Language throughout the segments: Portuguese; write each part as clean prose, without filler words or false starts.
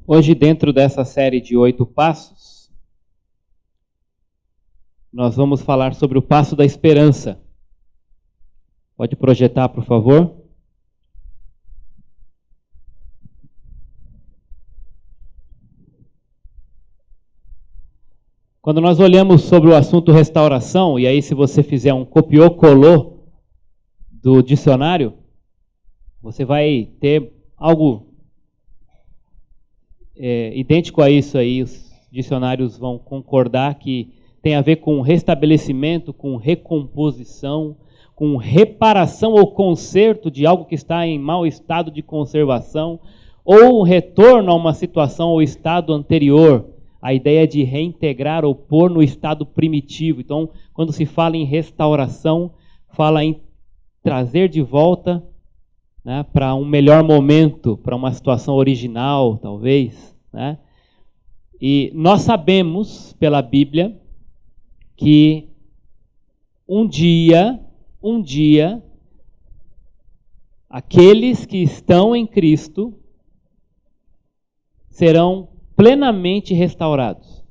Hoje, dentro dessa série de 8 passos, nós vamos falar sobre o passo da esperança. Pode projetar, por favor? Quando nós olhamos sobre o assunto restauração, e aí se você fizer um copiou-colou do dicionário, você vai ter algo idêntico a isso aí. Os dicionários vão concordar que tem a ver com restabelecimento, com recomposição, com reparação ou conserto de algo que está em mau estado de conservação, ou um retorno a uma situação ou estado anterior. A ideia de reintegrar ou pôr no estado primitivo. Então, quando se fala em restauração, fala em trazer de volta, né, para um melhor momento, para uma situação original, talvez, né? E nós sabemos, pela Bíblia, que um dia, aqueles que estão em Cristo serão plenamente restaurados.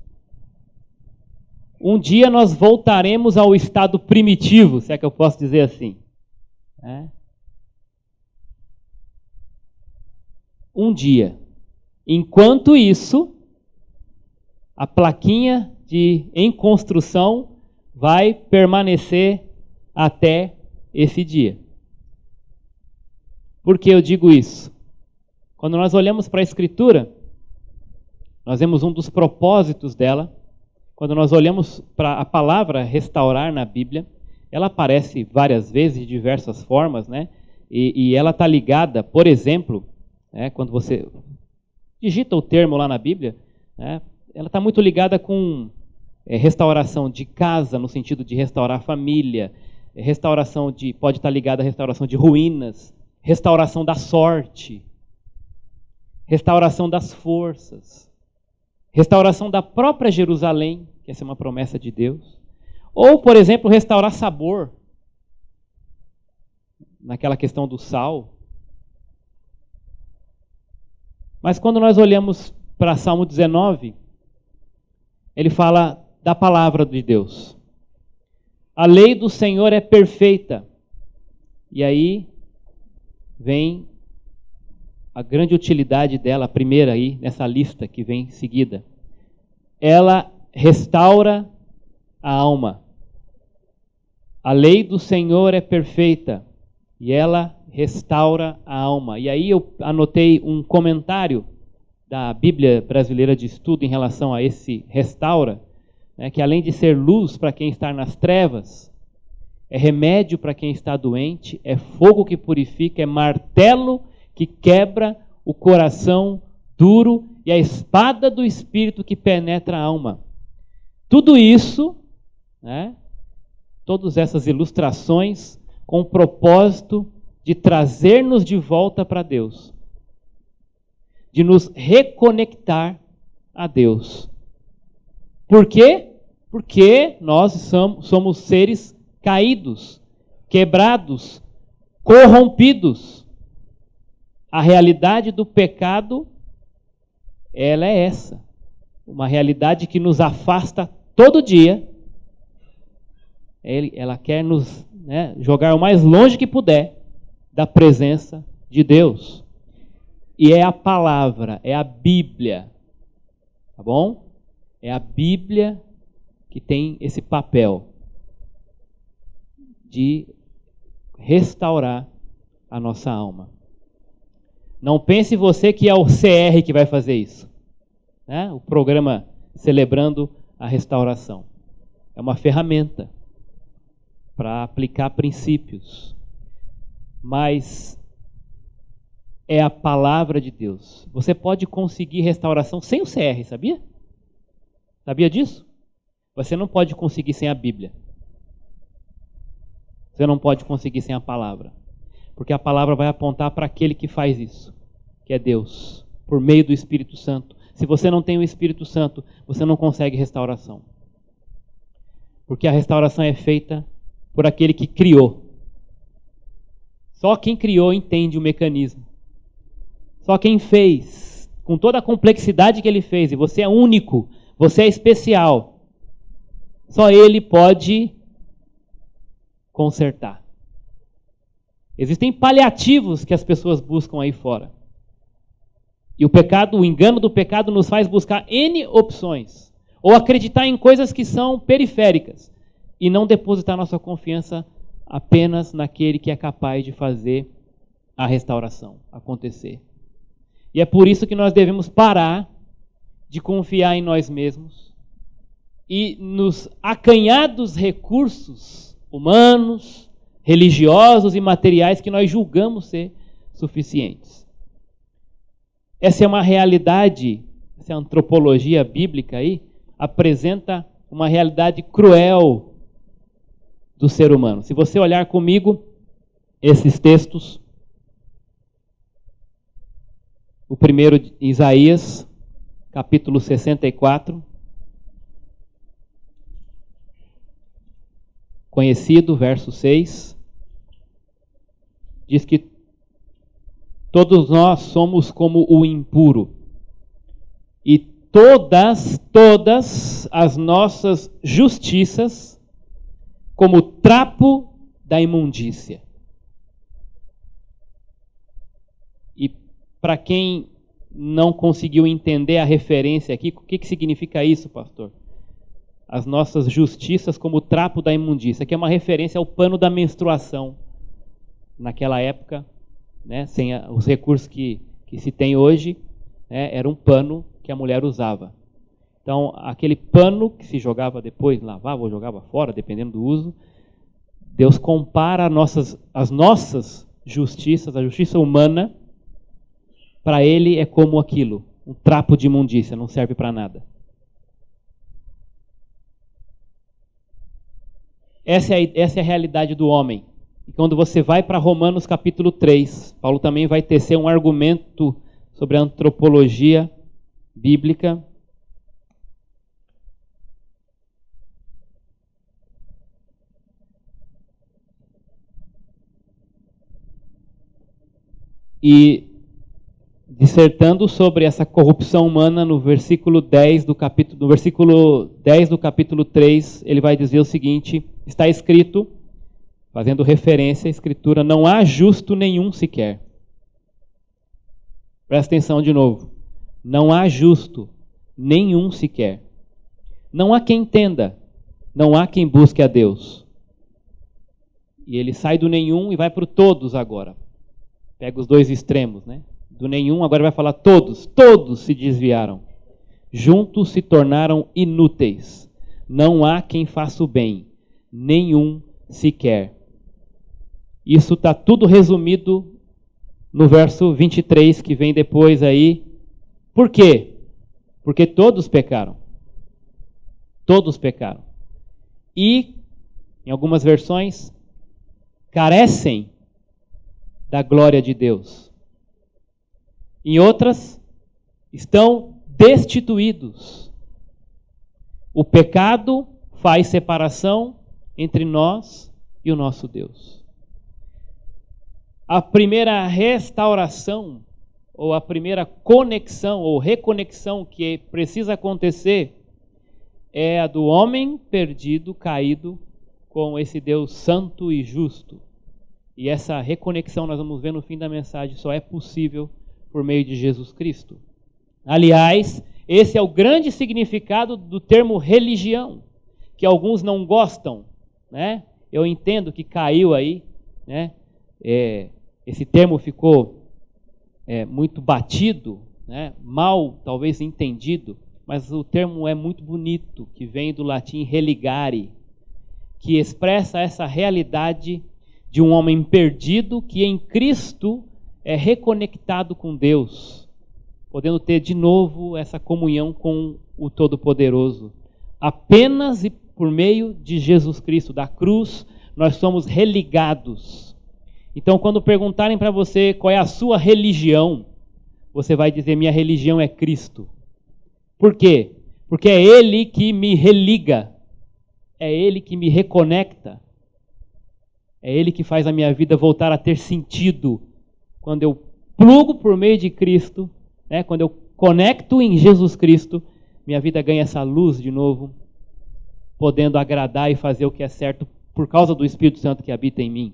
Um dia nós voltaremos ao estado primitivo, se é que eu posso dizer assim. Um dia. Enquanto isso, a plaquinha de em construção vai permanecer até esse dia. Por que eu digo isso? Quando nós olhamos para a Escritura, nós vemos um dos propósitos dela. Quando nós olhamos para a palavra restaurar na Bíblia, ela aparece várias vezes, de diversas formas, né? E ela está ligada, por exemplo, quando você digita o termo lá na Bíblia, né, ela está muito ligada com restauração de casa, no sentido de restaurar a família, pode estar ligada à restauração de ruínas, restauração da sorte, restauração das forças, restauração da própria Jerusalém, que essa é uma promessa de Deus. Ou, por exemplo, restaurar sabor, naquela questão do sal. Mas quando nós olhamos para Salmo 19, ele fala da palavra de Deus. A lei do Senhor é perfeita. E aí vem a grande utilidade dela, a primeira aí, nessa lista que vem em seguida. Ela restaura a alma. A lei do Senhor é perfeita e ela restaura a alma. E aí eu anotei um comentário da Bíblia Brasileira de Estudo em relação a esse restaura, né, que além de ser luz para quem está nas trevas, é remédio para quem está doente, é fogo que purifica, é martelo que quebra o coração duro e a espada do Espírito que penetra a alma. Tudo isso, né, todas essas ilustrações com o propósito de trazer-nos de volta para Deus, de nos reconectar a Deus. Por quê? Porque nós somos seres caídos, quebrados, corrompidos. A realidade do pecado, ela é essa. Uma realidade que nos afasta todo dia. Ela quer nos jogar o mais longe que puder da presença de Deus. E é a palavra, é a Bíblia. Tá bom? É a Bíblia que tem esse papel de restaurar a nossa alma. Não pense você que é o CR que vai fazer isso, né? O programa Celebrando a Restauração. É uma ferramenta para aplicar princípios. Mas é a palavra de Deus. Você pode conseguir restauração sem o CR, sabia? Sabia disso? Você não pode conseguir sem a Bíblia. Você não pode conseguir sem a palavra. Porque a palavra vai apontar para aquele que faz isso, que é Deus, por meio do Espírito Santo. Se você não tem o Espírito Santo, você não consegue restauração. Porque a restauração é feita por aquele que criou. Só quem criou entende o mecanismo. Só quem fez com toda a complexidade que ele fez, e você é único, você é especial, só ele pode consertar. Existem paliativos que as pessoas buscam aí fora. E o pecado, o engano do pecado nos faz buscar N opções, ou acreditar em coisas que são periféricas, e não depositar nossa confiança apenas naquele que é capaz de fazer a restauração acontecer. E é por isso que nós devemos parar de confiar em nós mesmos e nos acanhados recursos humanos, religiosos e materiais que nós julgamos ser suficientes. Essa é uma realidade, essa antropologia bíblica aí apresenta uma realidade cruel do ser humano. Se você olhar comigo esses textos, o primeiro de Isaías, capítulo 64, conhecido, verso 6, diz que todos nós somos como o impuro, e todas as nossas justiças como trapo da imundícia. E para quem não conseguiu entender a referência aqui, o que significa isso, pastor? As nossas justiças como trapo da imundícia, que é uma referência ao pano da menstruação. Naquela época, né, sem os recursos que se tem hoje, né, era um pano que a mulher usava. Então, aquele pano que se jogava depois, lavava ou jogava fora, dependendo do uso, Deus compara as nossas justiças, a justiça humana, para ele é como aquilo, um trapo de imundícia, não serve para nada. Essa é a realidade do homem. E quando você vai para Romanos capítulo 3, Paulo também vai tecer um argumento sobre a antropologia bíblica. E dissertando sobre essa corrupção humana no versículo 10 do capítulo 3, ele vai dizer o seguinte: está escrito, fazendo referência à Escritura, não há justo nenhum sequer. Presta atenção de novo. Não há justo nenhum sequer. Não há quem entenda, não há quem busque a Deus. E ele sai do nenhum e vai para o todos agora. Pega os dois extremos, né? Do nenhum, agora vai falar todos se desviaram. Juntos se tornaram inúteis. Não há quem faça o bem, nenhum sequer. Isso está tudo resumido no verso 23, que vem depois aí. Por quê? Porque todos pecaram. Todos pecaram. E, em algumas versões, carecem da glória de Deus. Em outras, estão destituídos. O pecado faz separação entre nós e o nosso Deus. A primeira restauração, ou a primeira conexão, ou reconexão que precisa acontecer, é a do homem perdido, caído, com esse Deus santo e justo. E essa reconexão, nós vamos ver no fim da mensagem, só é possível por meio de Jesus Cristo. Aliás, esse é o grande significado do termo religião, que alguns não gostam, né? Eu entendo que caiu aí, né? Esse termo ficou muito batido, né? Mal, talvez, entendido, mas o termo é muito bonito, que vem do latim religare, que expressa essa realidade de um homem perdido que em Cristo é reconectado com Deus, podendo ter de novo essa comunhão com o Todo-Poderoso. Apenas e por meio de Jesus Cristo, da cruz, nós somos religados. Então, quando perguntarem para você qual é a sua religião, você vai dizer: minha religião é Cristo. Por quê? Porque é Ele que me religa, é Ele que me reconecta, é Ele que faz a minha vida voltar a ter sentido. Quando eu plugo por meio de Cristo, né, quando eu conecto em Jesus Cristo, minha vida ganha essa luz de novo, podendo agradar e fazer o que é certo por causa do Espírito Santo que habita em mim.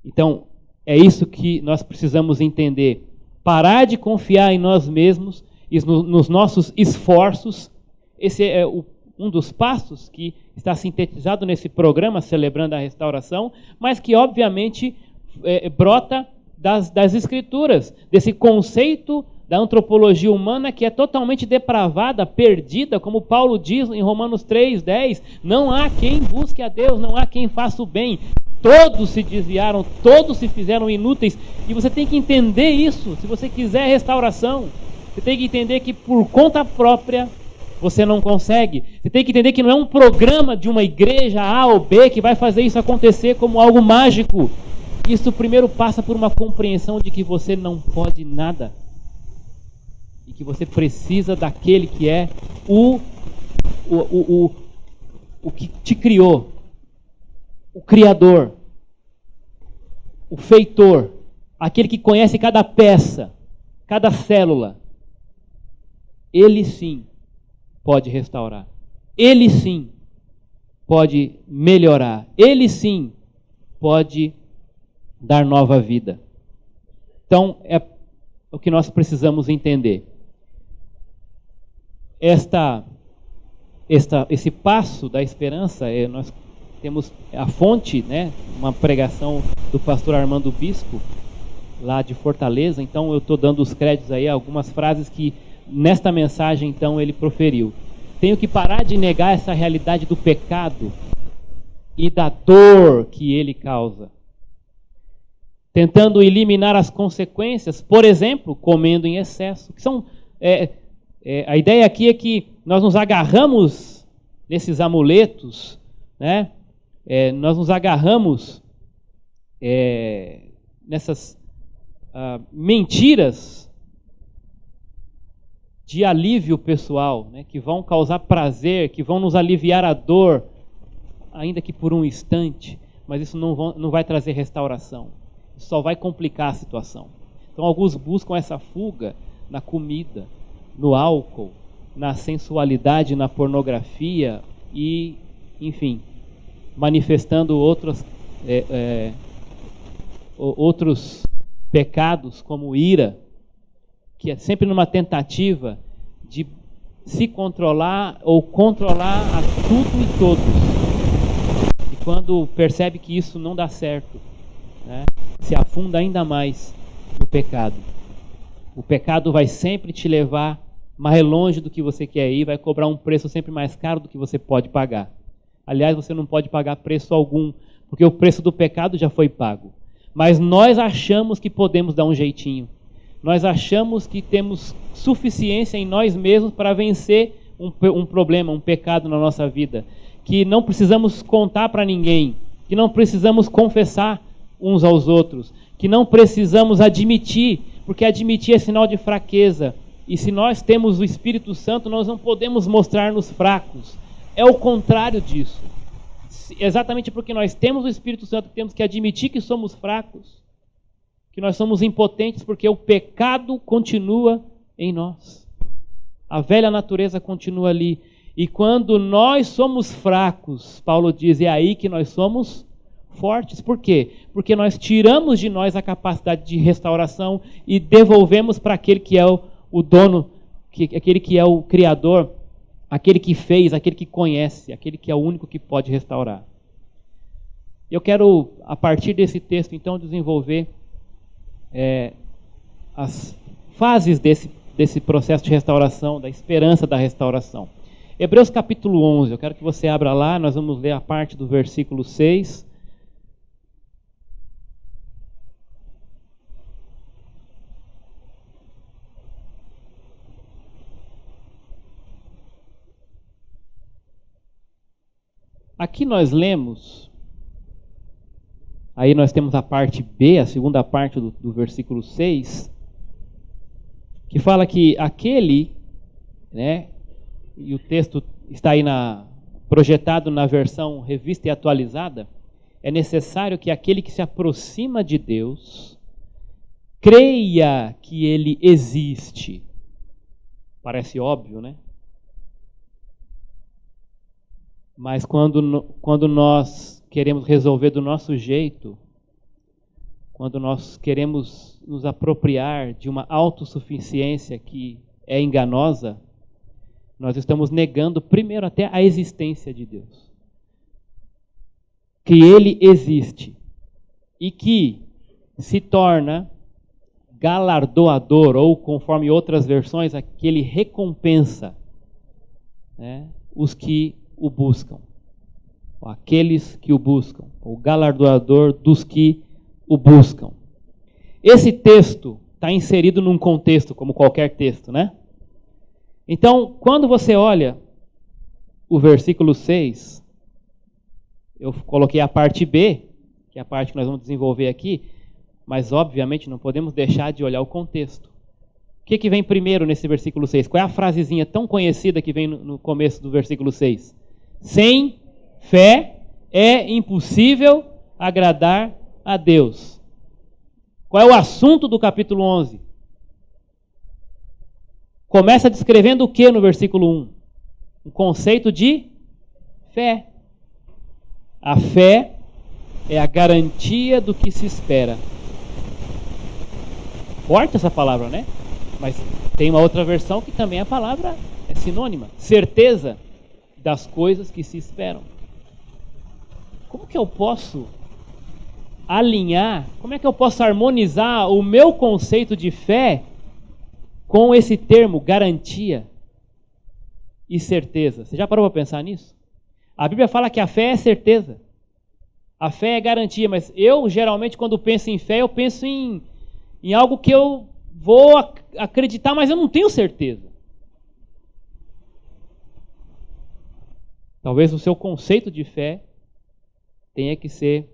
Então, é isso que nós precisamos entender. Parar de confiar em nós mesmos e nos nossos esforços. Esse é um dos passos que está sintetizado nesse programa Celebrando a Restauração, mas que obviamente brota das Escrituras, desse conceito da antropologia humana que é totalmente depravada, perdida, como Paulo diz em Romanos 3:10, não há quem busque a Deus, não há quem faça o bem. Todos se desviaram, todos se fizeram inúteis. E você tem que entender isso, se você quiser restauração. Você tem que entender que por conta própria você não consegue. Você tem que entender que não é um programa de uma igreja A ou B que vai fazer isso acontecer como algo mágico. Isso primeiro passa por uma compreensão de que você não pode nada. E que você precisa daquele que é o que te criou. O Criador, o Feitor, aquele que conhece cada peça, cada célula. Ele sim pode restaurar. Ele sim pode melhorar. Ele sim pode dar nova vida. Então, é o que nós precisamos entender. Esse passo da esperança, nós temos a fonte, né, uma pregação do pastor Armando Bispo, lá de Fortaleza. Então eu estou dando os créditos aí, algumas frases que nesta mensagem então ele proferiu. Tenho que parar de negar essa realidade do pecado e da dor que ele causa, tentando eliminar as consequências, por exemplo, comendo em excesso. Que são, a ideia aqui é que nós nos agarramos nesses amuletos, né? Nós nos agarramos nessas mentiras de alívio pessoal, né, que vão causar prazer, que vão nos aliviar a dor, ainda que por um instante, mas isso não vai trazer restauração. Isso só vai complicar a situação. Então alguns buscam essa fuga na comida, no álcool, na sensualidade, na pornografia e, enfim, manifestando outros pecados como ira, que é sempre numa tentativa de se controlar ou controlar a tudo e todos. E quando percebe que isso não dá certo, né, se afunda ainda mais no pecado. O pecado vai sempre te levar mais longe do que você quer ir, vai cobrar um preço sempre mais caro do que você pode pagar. Aliás, você não pode pagar preço algum, porque o preço do pecado já foi pago. Mas nós achamos que podemos dar um jeitinho. Nós achamos que temos suficiência em nós mesmos para vencer um problema, um pecado na nossa vida. Que não precisamos contar para ninguém. Que não precisamos confessar uns aos outros. Que não precisamos admitir, porque admitir é sinal de fraqueza. E se nós temos o Espírito Santo, nós não podemos mostrar-nos fracos. É o contrário disso. Exatamente porque nós temos o Espírito Santo, temos que admitir que somos fracos, que nós somos impotentes, porque o pecado continua em nós. A velha natureza continua ali. E quando nós somos fracos, Paulo diz, é aí que nós somos fortes. Por quê? Porque nós tiramos de nós a capacidade de restauração e devolvemos para aquele que é o dono, aquele que é o Criador, aquele que fez, aquele que conhece, aquele que é o único que pode restaurar. Eu quero, a partir desse texto, então, desenvolver as fases desse processo de restauração, da esperança da restauração. Hebreus capítulo 11, eu quero que você abra lá, nós vamos ler a parte do versículo 6. Aqui nós lemos, aí nós temos a parte B, a segunda parte do versículo 6, que fala que aquele, né, e o texto está aí projetado na versão revista e atualizada, é necessário que aquele que se aproxima de Deus creia que ele existe. Parece óbvio, né? Mas quando nós queremos resolver do nosso jeito, quando nós queremos nos apropriar de uma autossuficiência que é enganosa, nós estamos negando primeiro até a existência de Deus. Que Ele existe e que se torna galardoador, ou conforme outras versões, aquele recompensa, né, os que o buscam, aqueles que o buscam, o galardoador dos que o buscam. Esse texto está inserido num contexto, como qualquer texto, né? Então, quando você olha o versículo 6, eu coloquei a parte B, que é a parte que nós vamos desenvolver aqui, mas obviamente não podemos deixar de olhar o contexto. O que vem primeiro nesse versículo 6? Qual é a frasezinha tão conhecida que vem no começo do versículo 6? Sem fé é impossível agradar a Deus. Qual é o assunto do capítulo 11? Começa descrevendo o que no versículo 1? Um conceito de fé. A fé é a garantia do que se espera. Forte essa palavra, né? Mas tem uma outra versão que também a palavra é sinônima. Certeza das coisas que se esperam. Como que eu posso alinhar, como é que eu posso harmonizar o meu conceito de fé com esse termo garantia e certeza? Você já parou para pensar nisso? A Bíblia fala que a fé é certeza. A fé é garantia, mas eu geralmente quando penso em fé, eu penso em algo que eu vou acreditar, mas eu não tenho certeza. Talvez o seu conceito de fé tenha que ser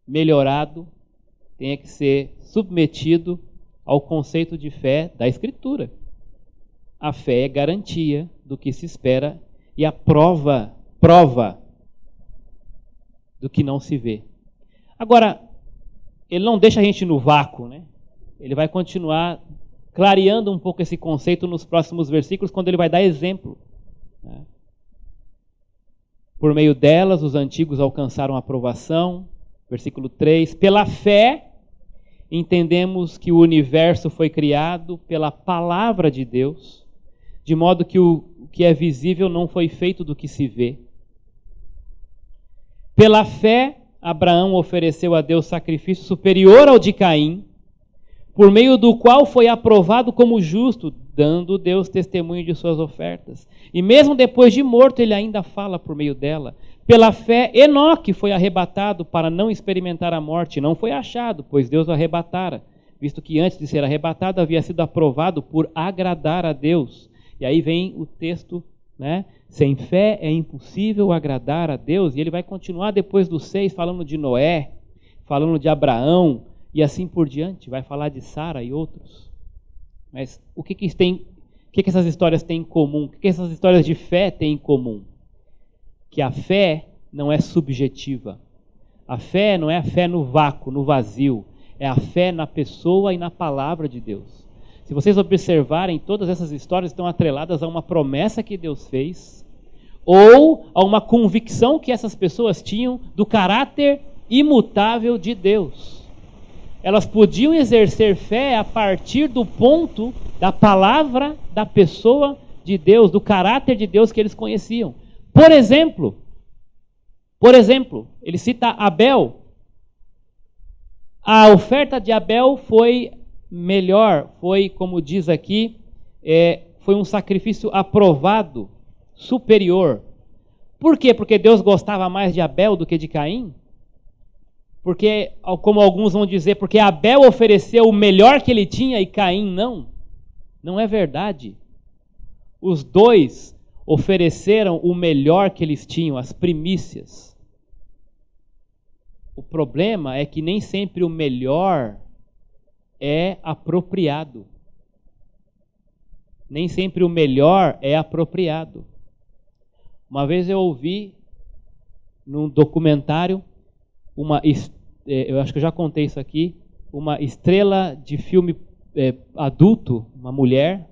melhorado, tenha que ser submetido ao conceito de fé da Escritura. A fé é garantia do que se espera e a prova do que não se vê. Agora, ele não deixa a gente no vácuo, né? Ele vai continuar clareando um pouco esse conceito nos próximos versículos, quando ele vai dar exemplo, né? Por meio delas, os antigos alcançaram aprovação. Versículo 3. Pela fé, entendemos que o universo foi criado pela palavra de Deus, de modo que o que é visível não foi feito do que se vê. Pela fé, Abraão ofereceu a Deus sacrifício superior ao de Caim, por meio do qual foi aprovado como justo, dando Deus testemunho de suas ofertas. E mesmo depois de morto, ele ainda fala por meio dela. Pela fé, Enoque foi arrebatado para não experimentar a morte. Não foi achado, pois Deus o arrebatara, visto que antes de ser arrebatado havia sido aprovado por agradar a Deus. E aí vem o texto, né? Sem fé é impossível agradar a Deus. E ele vai continuar depois do 6, falando de Noé, falando de Abraão, e assim por diante. Vai falar de Sara e outros. Mas o que essas histórias têm em comum? O que essas histórias de fé têm em comum? Que a fé não é subjetiva. A fé não é a fé no vácuo, no vazio. É a fé na pessoa e na palavra de Deus. Se vocês observarem, todas essas histórias estão atreladas a uma promessa que Deus fez ou a uma convicção que essas pessoas tinham do caráter imutável de Deus. Elas podiam exercer fé a partir do ponto da palavra da pessoa de Deus, do caráter de Deus que eles conheciam. Por exemplo, ele cita Abel. A oferta de Abel foi melhor, foi, como diz aqui, foi um sacrifício aprovado, superior. Por quê? Porque Deus gostava mais de Abel do que de Caim? Porque, como alguns vão dizer, porque Abel ofereceu o melhor que ele tinha e Caim não? Não é verdade. Os dois ofereceram o melhor que eles tinham, as primícias. O problema é que nem sempre o melhor é apropriado. Nem sempre o melhor é apropriado. Uma vez eu ouvi num documentário eu acho que eu já contei isso aqui, uma estrela de filme adulto, uma mulher,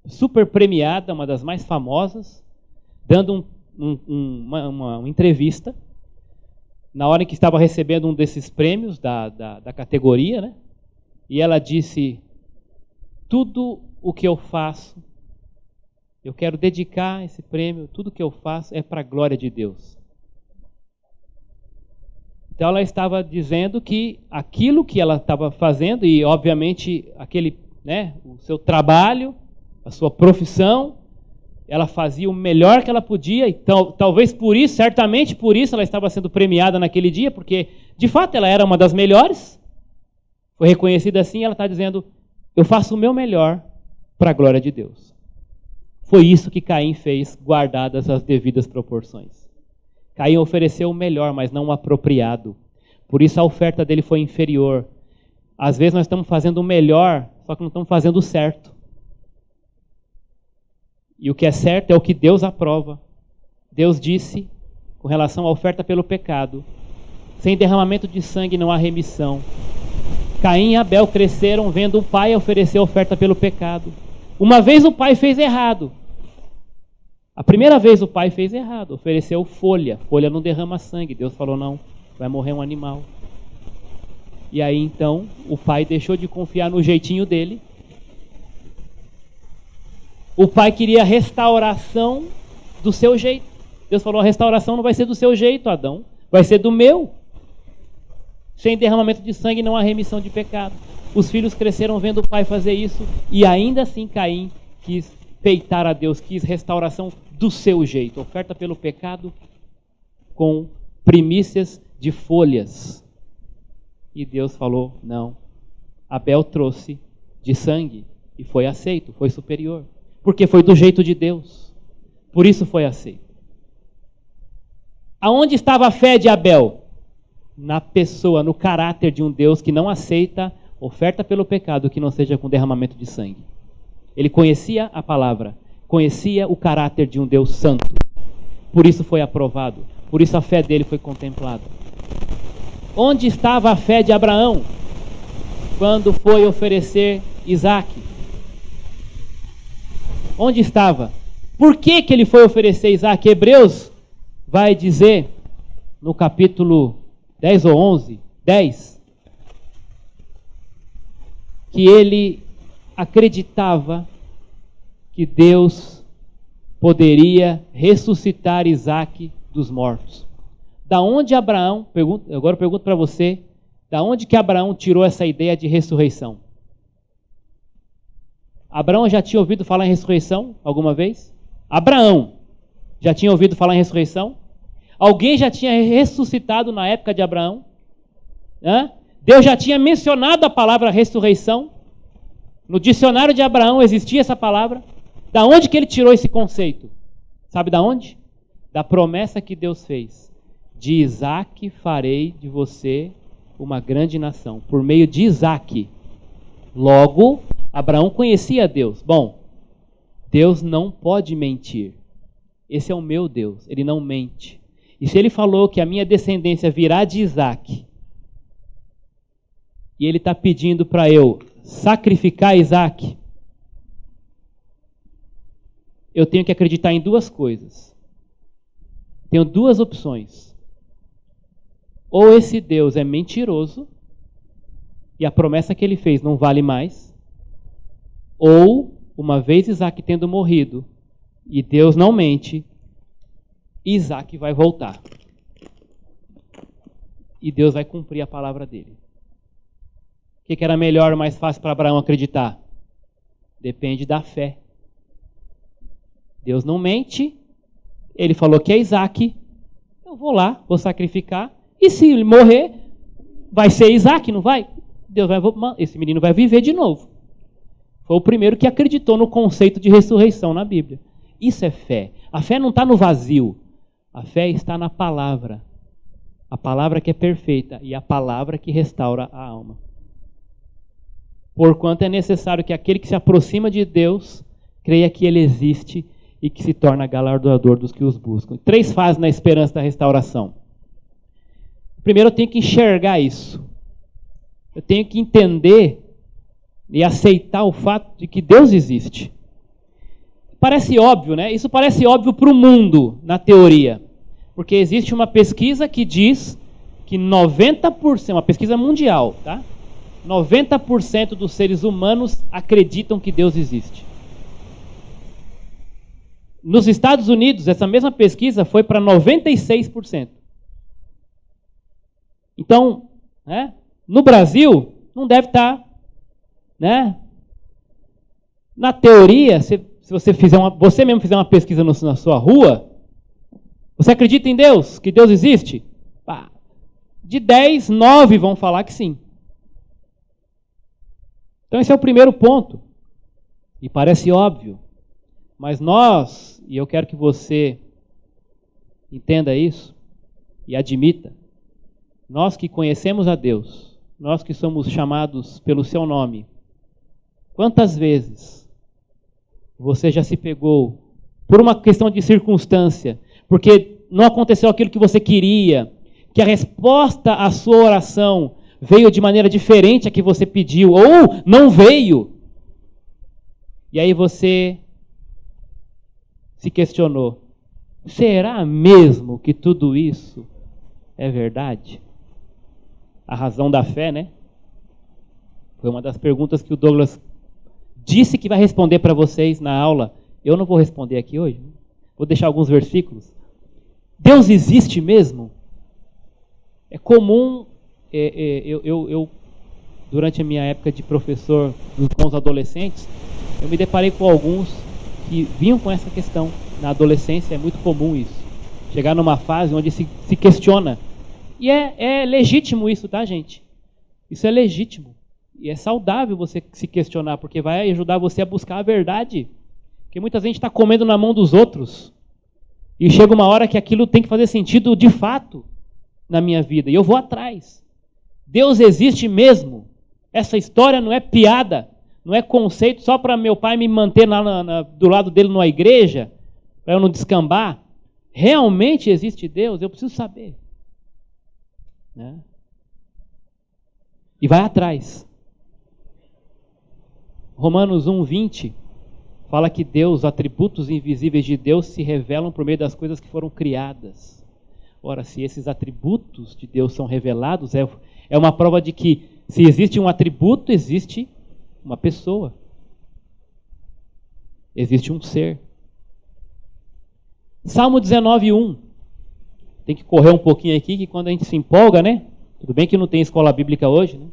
super premiada, uma das mais famosas, dando uma entrevista, na hora em que estava recebendo um desses prêmios da categoria, né? E ela disse: tudo o que eu faço, eu quero dedicar esse prêmio, tudo o que eu faço é para a glória de Deus. Então ela estava dizendo que aquilo que ela estava fazendo, e obviamente aquele, né, o seu trabalho, a sua profissão, ela fazia o melhor que ela podia, então talvez por isso, certamente por isso ela estava sendo premiada naquele dia, porque de fato ela era uma das melhores, foi reconhecida assim, ela está dizendo: eu faço o meu melhor para a glória de Deus. Foi isso que Caim fez, guardadas as devidas proporções. Caim ofereceu o melhor, mas não o apropriado. Por isso a oferta dele foi inferior. Às vezes nós estamos fazendo o melhor, só que não estamos fazendo o certo. E o que é certo é o que Deus aprova. Deus disse, com relação à oferta pelo pecado: sem derramamento de sangue não há remissão. Caim e Abel cresceram vendo o pai oferecer oferta pelo pecado. Uma vez o pai fez errado. A primeira vez o pai fez errado, ofereceu folha. Folha não derrama sangue. Deus falou: não, vai morrer um animal. E aí então o pai deixou de confiar no jeitinho dele. O pai queria restauração do seu jeito. Deus falou: a restauração não vai ser do seu jeito, Adão, vai ser do meu. Sem derramamento de sangue não há remissão de pecado. Os filhos cresceram vendo o pai fazer isso, e ainda assim Caim quis peitar a Deus, quis restauração do seu jeito. Oferta pelo pecado com primícias de folhas. E Deus falou: não. Abel trouxe de sangue e foi aceito, foi superior. Porque foi do jeito de Deus. Por isso foi aceito. Aonde estava a fé de Abel? Na pessoa, no caráter de um Deus que não aceita oferta pelo pecado que não seja com derramamento de sangue. Ele conhecia a palavra, conhecia o caráter de um Deus santo. Por isso foi aprovado. Por isso a fé dele foi contemplada. Onde estava a fé de Abraão quando foi oferecer Isaque? Onde estava? Por que ele foi oferecer Isaque? Hebreus vai dizer no capítulo 10 ou 11, 10, que ele acreditava que Deus poderia ressuscitar Isaque dos mortos. Da onde Abraão, agora eu pergunto para você, da onde que Abraão tirou essa ideia de ressurreição? Abraão já tinha ouvido falar em ressurreição alguma vez? Abraão já tinha ouvido falar em ressurreição? Alguém já tinha ressuscitado na época de Abraão? Deus já tinha mencionado a palavra ressurreição? No dicionário de Abraão existia essa palavra? Da onde que ele tirou esse conceito? Sabe da onde? Da promessa que Deus fez. De Isaque farei de você uma grande nação. Por meio de Isaque. Logo, Abraão conhecia Deus. Bom, Deus não pode mentir. Esse é o meu Deus, ele não mente. E se ele falou que a minha descendência virá de Isaque, e ele está pedindo para eu sacrificar Isaque, eu tenho que acreditar em duas coisas. Tenho duas opções. Ou esse Deus é mentiroso, e a promessa que ele fez não vale mais, ou, uma vez Isaque tendo morrido, e Deus não mente, Isaque vai voltar. E Deus vai cumprir a palavra dele. O que era melhor, mais fácil para Abraão acreditar? Depende da fé. Deus não mente, ele falou que é Isaque, eu vou lá, vou sacrificar, e se ele morrer, vai ser Isaque, não vai? Deus vai, esse menino vai viver de novo. Foi o primeiro que acreditou no conceito de ressurreição na Bíblia. Isso é fé. A fé não está no vazio. A fé está na palavra. A palavra que é perfeita e a palavra que restaura a alma. Porquanto é necessário que aquele que se aproxima de Deus creia que ele existe e que se torna galardoador dos que os buscam. 3 fases na esperança da restauração. Primeiro eu tenho que enxergar isso. Eu tenho que entender e aceitar o fato de que Deus existe. parece óbvio, né? Isso parece óbvio para o mundo, na teoria. Porque existe uma pesquisa que diz que 90%, uma pesquisa mundial, tá? 90% dos seres humanos acreditam que Deus existe. Nos Estados Unidos, essa mesma pesquisa foi para 96%. Então, né, no Brasil, não deve estar, né? Na teoria, se você você mesmo fizer uma pesquisa na sua rua, você acredita em Deus? Que Deus existe? De 10, 9 vão falar que sim. Então esse é o primeiro ponto. E parece óbvio. Mas nós, e eu quero que você entenda isso e admita, nós que conhecemos a Deus, nós que somos chamados pelo seu nome, quantas vezes você já se pegou por uma questão de circunstância, porque não aconteceu aquilo que você queria, que a resposta à sua oração veio de maneira diferente a que você pediu, ou não veio, e aí você se questionou, será mesmo que tudo isso é verdade? A razão da fé, né? Foi uma das perguntas que o Douglas disse que vai responder para vocês na aula. Eu não vou responder aqui hoje. Vou deixar alguns versículos. Deus existe mesmo? É comum, eu durante a minha época de professor com os adolescentes, eu me deparei com alguns que vinham com essa questão. Na adolescência é muito comum isso. Chegar numa fase onde se questiona. E é legítimo isso, tá, gente? Isso é legítimo. E é saudável você se questionar, porque vai ajudar você a buscar a verdade. Porque muita gente está comendo na mão dos outros. E chega uma hora que aquilo tem que fazer sentido de fato na minha vida. E eu vou atrás. Deus existe mesmo. Essa história não é piada. Não é conceito só para meu pai me manter do lado dele numa igreja, para eu não descambar. Realmente existe Deus? Eu preciso saber. Né? E vai atrás. Romanos 1:20 fala que Deus, os atributos invisíveis de Deus se revelam por meio das coisas que foram criadas. Ora, se esses atributos de Deus são revelados, é uma prova de que se existe um atributo, existe uma pessoa. Existe um ser. Salmo 19:1. Tem que correr um pouquinho aqui, que quando a gente se empolga, né? Tudo bem que não tem escola bíblica hoje, né?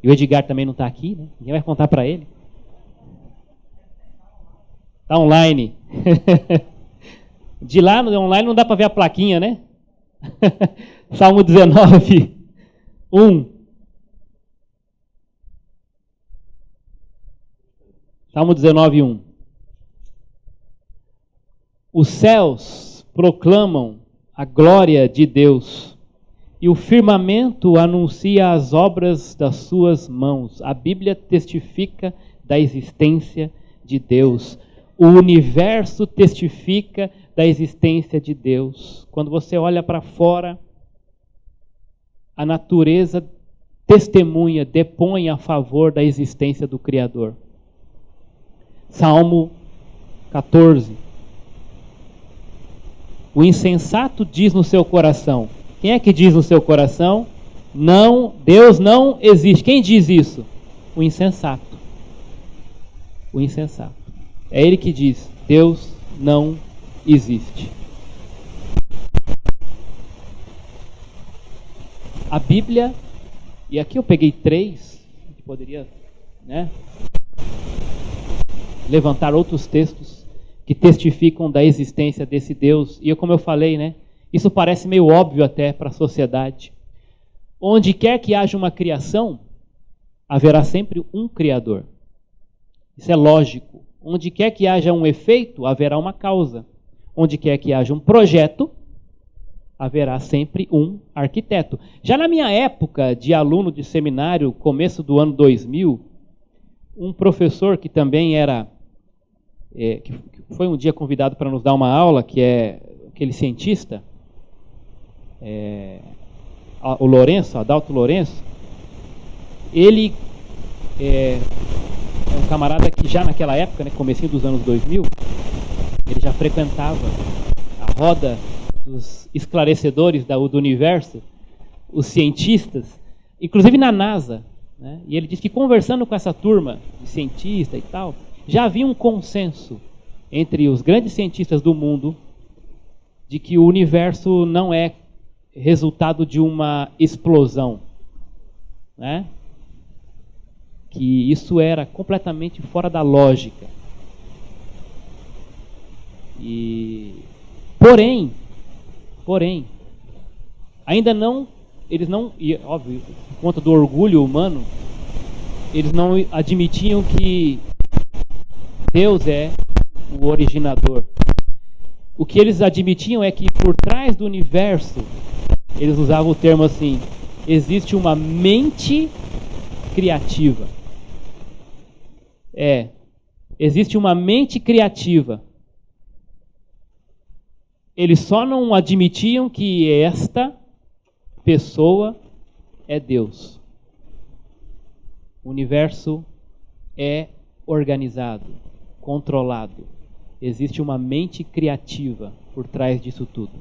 E o Edgar também não está aqui, né? Ninguém vai contar para ele. Está online. De lá, no online, não dá para ver a plaquinha, né? Salmo 19:1. Salmo 19:1. Os céus proclamam a glória de Deus, e o firmamento anuncia as obras das suas mãos. A Bíblia testifica da existência de Deus. O universo testifica da existência de Deus. Quando você olha para fora, a natureza testemunha, depõe a favor da existência do Criador. Salmo 14. O insensato diz no seu coração. Quem é que diz no seu coração? Não, Deus não existe. Quem diz isso? O insensato. O insensato. É ele que diz, Deus não existe. A Bíblia, e aqui eu peguei 3, que poderia, né, levantar outros textos que testificam da existência desse Deus. E como eu falei, né, isso parece meio óbvio até para a sociedade. Onde quer que haja uma criação, haverá sempre um Criador. Isso é lógico. Onde quer que haja um efeito, haverá uma causa. Onde quer que haja um projeto, haverá sempre um arquiteto. Já na minha época de aluno de seminário, começo do ano 2000, um professor que também era, que foi um dia convidado para nos dar uma aula, que é aquele cientista, o Lourenço, Adalto Lourenço, ele um camarada que já naquela época, né, comecinho dos anos 2000, ele já frequentava a roda dos esclarecedores do universo, os cientistas, inclusive na NASA, né? E ele diz que conversando com essa turma de cientistas e tal, já havia um consenso entre os grandes cientistas do mundo de que o universo não é resultado de uma explosão, né? Que isso era completamente fora da lógica. Porém, ainda não, eles não, e óbvio, por conta do orgulho humano, eles não admitiam que Deus é o originador. O que eles admitiam é que por trás do universo, eles usavam o termo assim, existe uma mente criativa. Existe uma mente criativa. Eles só não admitiam que esta pessoa é Deus. O universo é organizado, controlado. Existe uma mente criativa por trás disso tudo.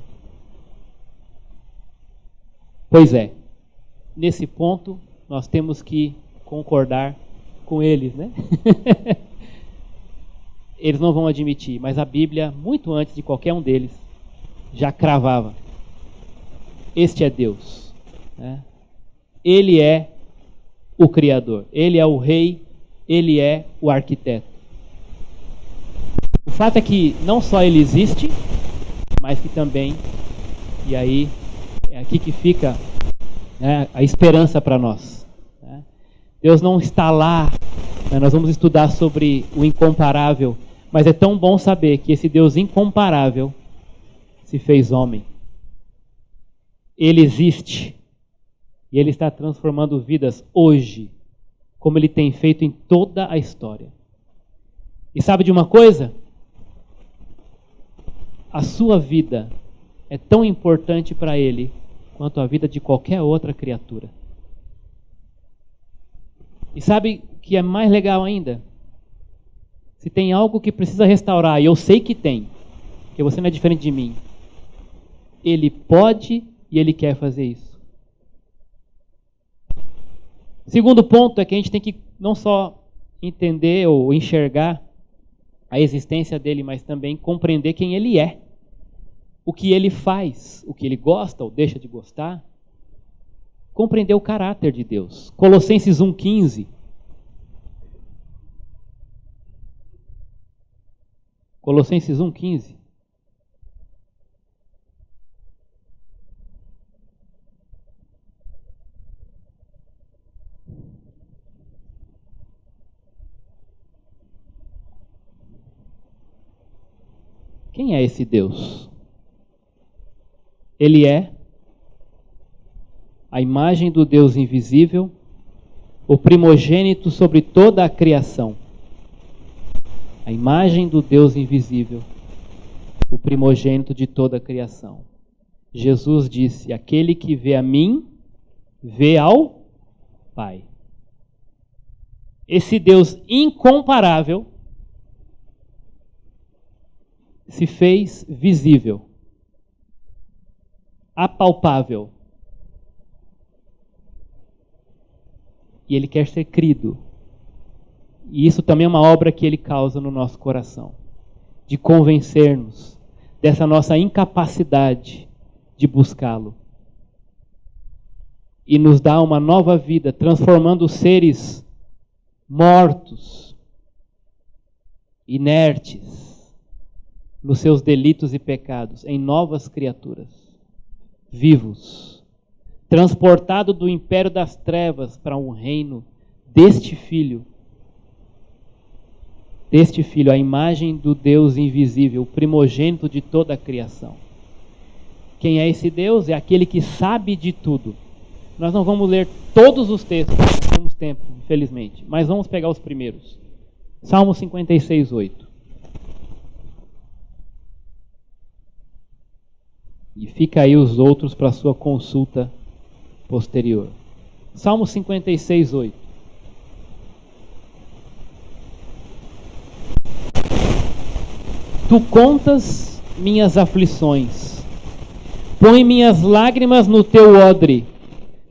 Pois é, nesse ponto nós temos que concordar com eles, né? Eles não vão admitir, mas a Bíblia, muito antes de qualquer um deles, já cravava. Este é Deus, né? Ele é o Criador, Ele é o Rei, Ele é o Arquiteto. O fato é que não só Ele existe, mas que também, e aí é aqui que fica, né, a esperança para nós, né? Deus não está lá, né? Nós vamos estudar sobre o incomparável, mas é tão bom saber que esse Deus incomparável se fez homem. Ele existe. E Ele está transformando vidas hoje, como Ele tem feito em toda a história. E sabe de uma coisa? A sua vida é tão importante para Ele quanto a vida de qualquer outra criatura. E sabe o que é mais legal ainda? Se tem algo que precisa restaurar, e eu sei que tem, porque você não é diferente de mim, Ele pode e Ele quer fazer isso. Segundo ponto é que a gente tem que não só entender ou enxergar a existência dele, mas também compreender quem ele é. O que ele faz, o que ele gosta ou deixa de gostar. Compreender o caráter de Deus. Colossenses 1,15. Colossenses 1,15. Quem é esse Deus? Ele é a imagem do Deus invisível, o primogênito sobre toda a criação. A imagem do Deus invisível, o primogênito de toda a criação. Jesus disse: aquele que vê a mim, vê ao Pai. Esse Deus incomparável se fez visível, apalpável. E Ele quer ser crido. E isso também é uma obra que Ele causa no nosso coração, de convencer-nos dessa nossa incapacidade de buscá-lo. E nos dá uma nova vida, transformando os seres mortos, inertes, nos seus delitos e pecados, em novas criaturas, vivos, transportado do império das trevas para um reino deste Filho, a imagem do Deus invisível, o primogênito de toda a criação. Quem é esse Deus? É aquele que sabe de tudo. Nós não vamos ler todos os textos, não temos tempo, infelizmente, mas vamos pegar os primeiros. Salmo 56, 8. E fica aí os outros para sua consulta posterior. Salmo 56, 8. Tu contas minhas aflições, põe minhas lágrimas no teu odre,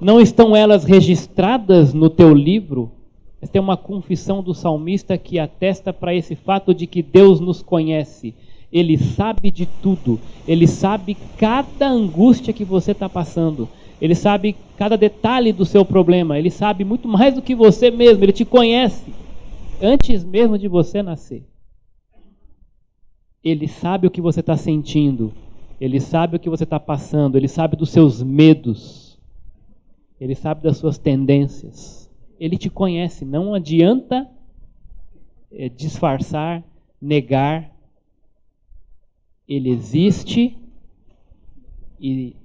não estão elas registradas no teu livro? Esta é uma confissão do salmista que atesta para esse fato de que Deus nos conhece. Ele sabe de tudo, Ele sabe cada angústia que você está passando, Ele sabe cada detalhe do seu problema, Ele sabe muito mais do que você mesmo, Ele te conhece antes mesmo de você nascer. Ele sabe o que você está sentindo, Ele sabe o que você está passando, Ele sabe dos seus medos, Ele sabe das suas tendências. Ele te conhece, não adianta disfarçar, negar. Ele existe e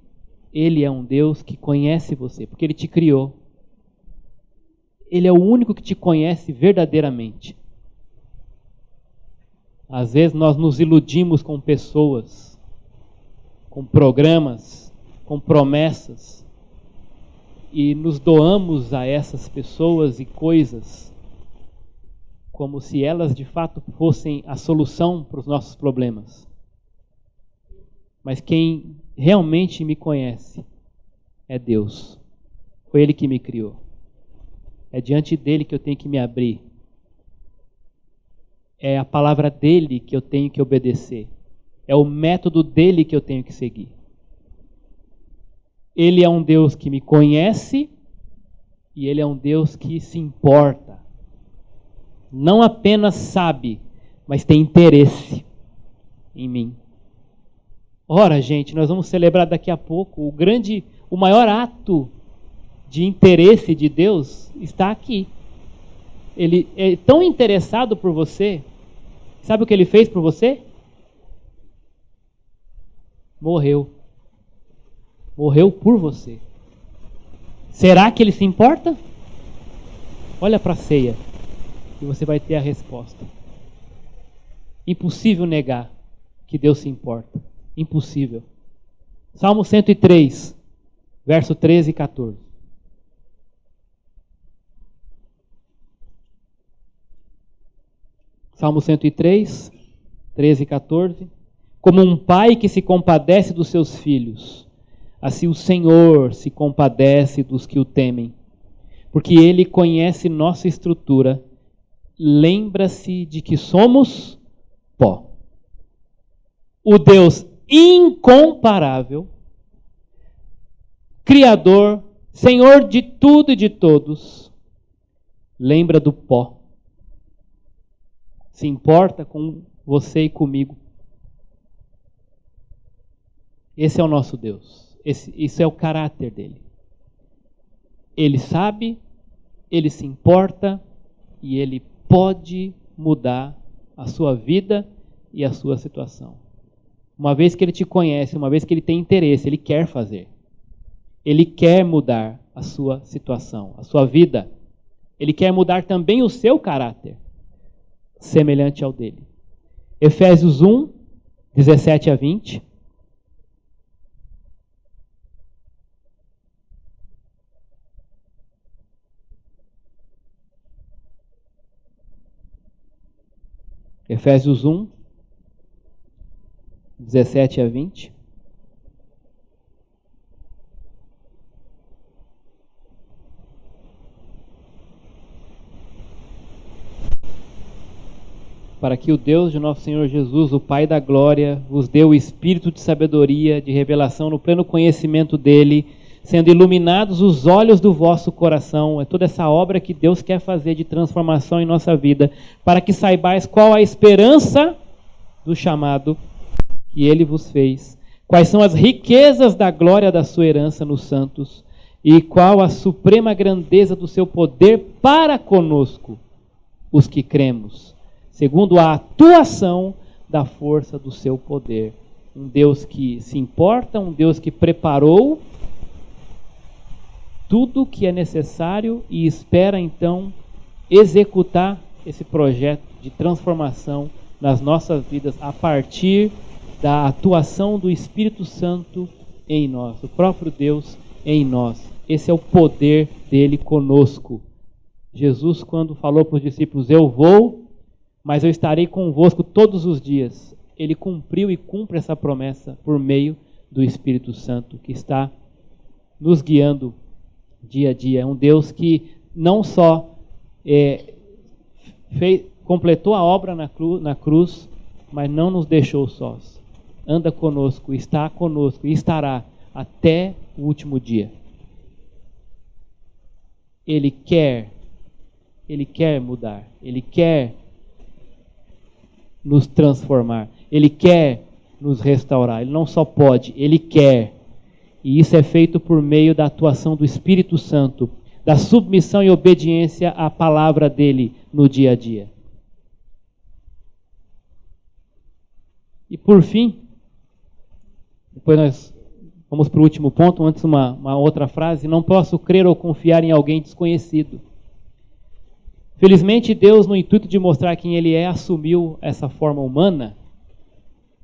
Ele é um Deus que conhece você, porque Ele te criou. Ele é o único que te conhece verdadeiramente. Às vezes nós nos iludimos com pessoas, com programas, com promessas, e nos doamos a essas pessoas e coisas como se elas de fato fossem a solução para os nossos problemas. Mas quem realmente me conhece é Deus. Foi Ele que me criou. É diante dEle que eu tenho que me abrir. É a palavra dEle que eu tenho que obedecer. É o método dEle que eu tenho que seguir. Ele é um Deus que me conhece e Ele é um Deus que se importa. Não apenas sabe, mas tem interesse em mim. Ora, gente, nós vamos celebrar daqui a pouco o maior ato de interesse de Deus está aqui. Ele é tão interessado por você. Sabe o que Ele fez por você? Morreu. Morreu por você. Será que Ele se importa? Olha para a ceia e você vai ter a resposta. Impossível negar que Deus se importa. Impossível. Salmo 103, verso 13 e 14. Salmo 103, 13 e 14. Como um pai que se compadece dos seus filhos, assim o Senhor se compadece dos que o temem. Porque Ele conhece nossa estrutura, lembra-se de que somos pó. O Deus incomparável, Criador, Senhor de tudo e de todos, lembra do pó. Se importa com você e comigo. Esse é o nosso Deus. Isso é o caráter dele. Ele sabe, ele se importa e ele pode mudar a sua vida e a sua situação. Uma vez que ele te conhece, uma vez que ele tem interesse, ele quer fazer. Ele quer mudar a sua situação, a sua vida. Ele quer mudar também o seu caráter, semelhante ao dele. Efésios 1, 17 a 20. Efésios 1, 17 a 20. Para que o Deus de nosso Senhor Jesus, o Pai da glória, vos dê o espírito de sabedoria, de revelação no pleno conhecimento dele, sendo iluminados os olhos do vosso coração. É toda essa obra que Deus quer fazer de transformação em nossa vida, para que saibais qual a esperança do chamado que ele vos fez, quais são as riquezas da glória da sua herança nos santos, e qual a suprema grandeza do seu poder para conosco, os que cremos, segundo a atuação da força do seu poder. Um Deus que se importa, um Deus que preparou tudo o que é necessário e espera então executar esse projeto de transformação nas nossas vidas a partir da atuação do Espírito Santo em nós, o próprio Deus em nós. Esse é o poder dele conosco. Jesus, quando falou para os discípulos, eu vou, mas eu estarei convosco todos os dias, Ele cumpriu e cumpre essa promessa por meio do Espírito Santo, que está nos guiando dia a dia. É um Deus que não só completou a obra na cruz, mas não nos deixou sós. Anda conosco, está conosco e estará até o último dia. Ele quer mudar, Ele quer nos transformar, Ele quer nos restaurar. Ele não só pode, Ele quer. E isso é feito por meio da atuação do Espírito Santo, da submissão e obediência à palavra dele no dia a dia. E por fim, depois nós vamos para o último ponto, antes uma outra frase: não posso crer ou confiar em alguém desconhecido. Felizmente Deus, no intuito de mostrar quem Ele é, assumiu essa forma humana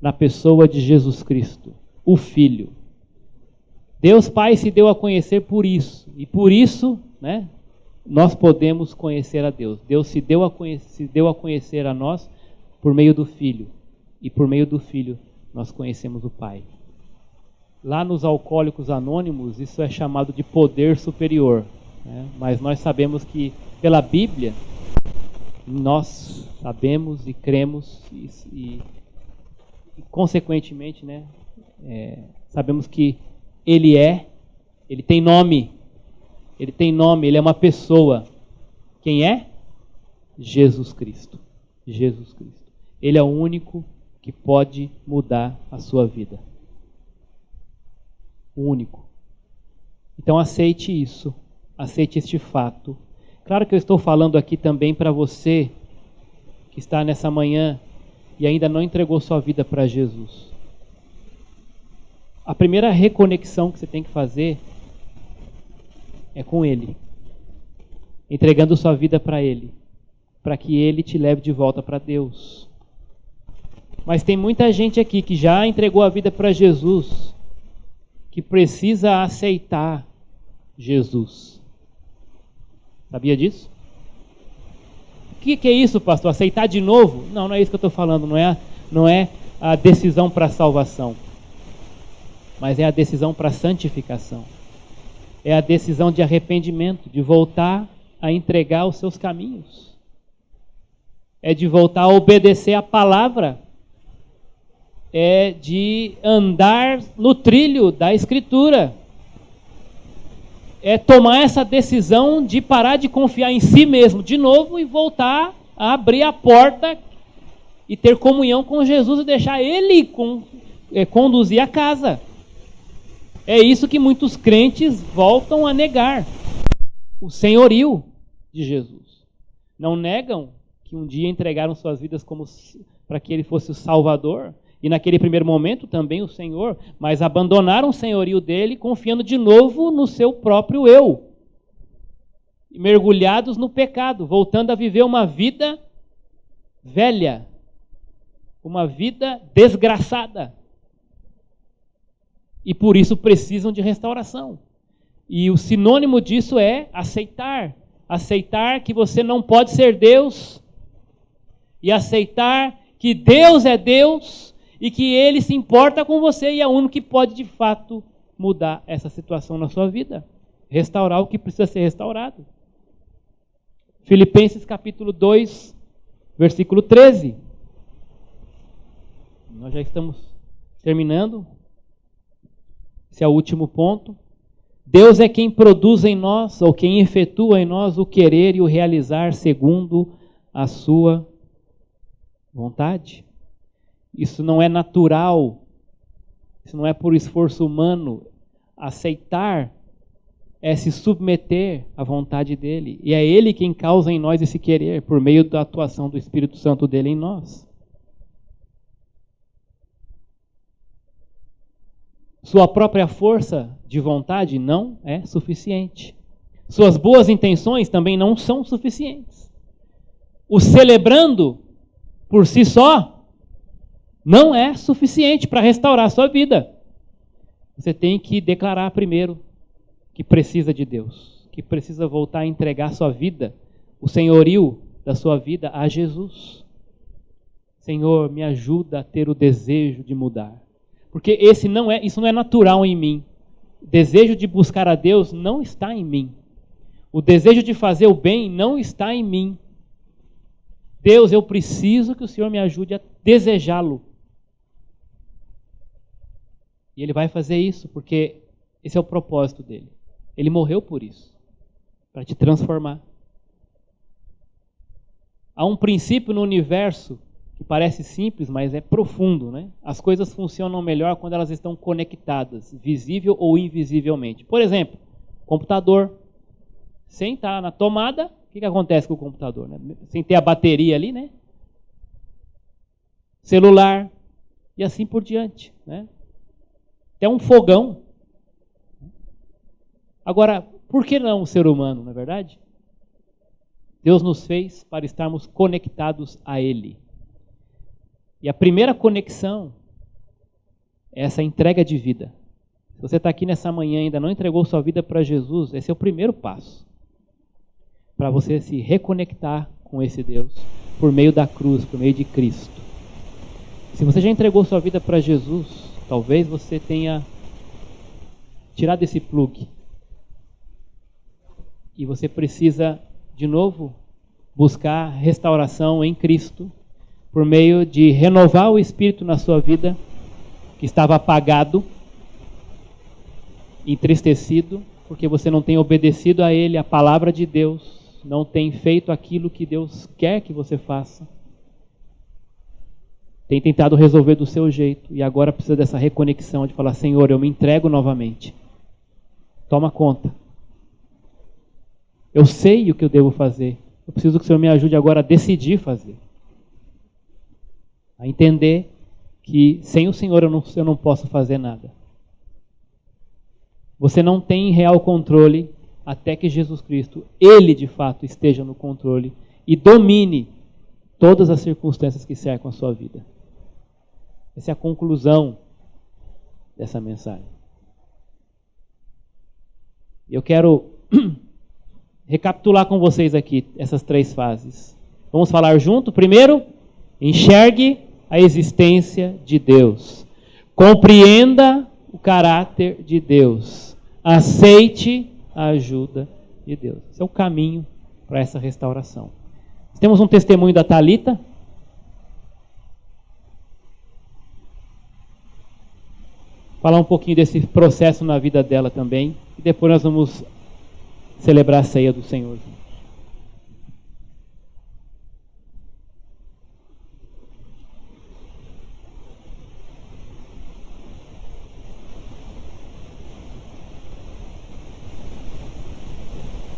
na pessoa de Jesus Cristo, o Filho. Deus Pai se deu a conhecer por isso, e por isso, nós podemos conhecer a Deus. Deus se deu a conhecer a nós por meio do Filho, e por meio do Filho nós conhecemos o Pai. Lá nos Alcoólicos Anônimos, isso é chamado de poder superior, mas nós sabemos que pela Bíblia, nós sabemos e cremos e consequentemente, sabemos que Ele tem nome, Ele é uma pessoa. Quem é? Jesus Cristo. Jesus Cristo. Ele é o único que pode mudar a sua vida. O único. Então aceite isso, aceite este fato. Claro que eu estou falando aqui também para você que está nessa manhã e ainda não entregou sua vida para Jesus. A primeira reconexão que você tem que fazer é com Ele, entregando sua vida para Ele, para que Ele te leve de volta para Deus. Mas tem muita gente aqui que já entregou a vida para Jesus, que precisa aceitar Jesus. Sabia disso? O que é isso, pastor? Aceitar de novo? Não é isso que eu estou falando. Não é a decisão para a salvação, mas é a decisão para a santificação. É a decisão de arrependimento, de voltar a entregar os seus caminhos. É de voltar a obedecer a palavra. É de andar no trilho da Escritura. É tomar essa decisão de parar de confiar em si mesmo de novo e voltar a abrir a porta e ter comunhão com Jesus e deixar Ele conduzir a casa. É isso que muitos crentes voltam a negar. O senhorio de Jesus. Não negam que um dia entregaram suas vidas para que Ele fosse o Salvador. E naquele primeiro momento também o Senhor, mas abandonaram o senhorio dele, confiando de novo no seu próprio eu. E mergulhados no pecado, voltando a viver uma vida velha, uma vida desgraçada. E por isso precisam de restauração. E o sinônimo disso é aceitar. Aceitar que você não pode ser Deus. E aceitar que Deus é Deus. E que Ele se importa com você e é o único que pode, de fato, mudar essa situação na sua vida. Restaurar o que precisa ser restaurado. Filipenses capítulo 2, versículo 13. Nós já estamos terminando. Esse é o último ponto. Deus é quem produz em nós, ou quem efetua em nós o querer e o realizar segundo a sua vontade. Isso não é natural, isso não é por esforço humano. Aceitar é se submeter à vontade dele. E é Ele quem causa em nós esse querer, por meio da atuação do Espírito Santo dele em nós. Sua própria força de vontade não é suficiente. Suas boas intenções também não são suficientes. O celebrando por si só não é suficiente para restaurar a sua vida. Você tem que declarar primeiro que precisa de Deus, que precisa voltar a entregar a sua vida, o senhorio da sua vida a Jesus. Senhor, me ajuda a ter o desejo de mudar. Porque isso não é natural em mim. O desejo de buscar a Deus não está em mim. O desejo de fazer o bem não está em mim. Deus, eu preciso que o Senhor me ajude a desejá-lo. E Ele vai fazer isso, porque esse é o propósito dele. Ele morreu por isso, para te transformar. Há um princípio no universo que parece simples, mas é profundo, né? As coisas funcionam melhor quando elas estão conectadas, visível ou invisivelmente. Por exemplo, computador. Sem estar na tomada, o que acontece com o computador? Né? Sem ter a bateria ali, né? Celular e assim por diante, né? Até um fogão. Agora, por que não o ser humano, não é verdade? Deus nos fez para estarmos conectados a Ele. E a primeira conexão é essa entrega de vida. Se você está aqui nessa manhã e ainda não entregou sua vida para Jesus, esse é o primeiro passo. Para você se reconectar com esse Deus por meio da cruz, por meio de Cristo. Se você já entregou sua vida para Jesus, talvez você tenha tirado esse plug. E você precisa, de novo, buscar restauração em Cristo, por meio de renovar o Espírito na sua vida, que estava apagado, entristecido, porque você não tem obedecido a Ele, a palavra de Deus, não tem feito aquilo que Deus quer que você faça. Tem tentado resolver do seu jeito, e agora precisa dessa reconexão, de falar, Senhor, eu me entrego novamente. Toma conta. Eu sei o que eu devo fazer. Eu preciso que o Senhor me ajude agora a decidir fazer. A entender que sem o Senhor eu não posso fazer nada. Você não tem real controle até que Jesus Cristo, Ele de fato esteja no controle e domine todas as circunstâncias que cercam a sua vida. Essa é a conclusão dessa mensagem. Eu quero recapitular com vocês aqui essas 3 fases. Vamos falar junto? Primeiro, enxergue a existência de Deus. Compreenda o caráter de Deus. Aceite a ajuda de Deus. Esse é o caminho para essa restauração. Temos um testemunho da Thalita. Falar um pouquinho desse processo na vida dela também. E depois nós vamos celebrar a ceia do Senhor.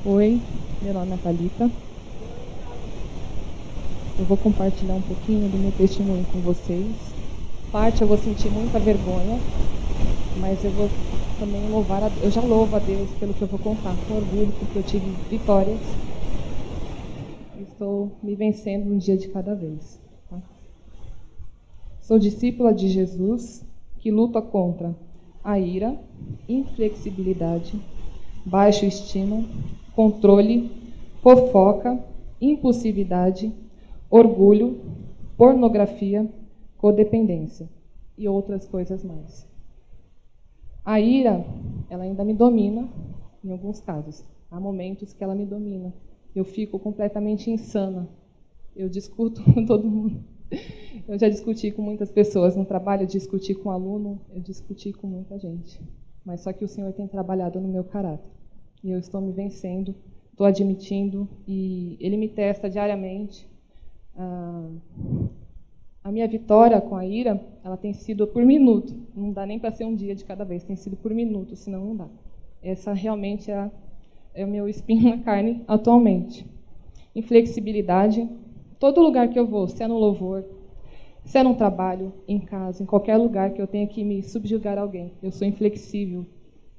Oi, meu nome é Thalita. Eu vou compartilhar um pouquinho do meu testemunho com vocês. Parte eu vou sentir muita vergonha, mas eu vou também louvar a Deus. Eu já louvo a Deus pelo que eu vou contar, com orgulho, porque eu tive vitórias. Estou me vencendo um dia de cada vez. Tá? Sou discípula de Jesus, que luta contra a ira, inflexibilidade, baixa estima, controle, fofoca, impulsividade, orgulho, pornografia, codependência e outras coisas mais. A ira, ela ainda me domina em alguns casos. Há momentos que ela me domina. Eu fico completamente insana. Eu discuto com todo mundo. Eu já discuti com muitas pessoas no trabalho, eu discuti com aluno, eu discuti com muita gente. Mas só que o Senhor tem trabalhado no meu caráter. E eu estou me vencendo, estou admitindo, e Ele me testa diariamente. A minha vitória com a ira, ela tem sido por minuto. Não dá nem para ser um dia de cada vez, tem sido por minuto, senão não dá. Essa realmente é o meu espinho na carne atualmente. Inflexibilidade. Todo lugar que eu vou, se é no louvor, se é no trabalho, em casa, em qualquer lugar que eu tenha que me subjugar a alguém, eu sou inflexível.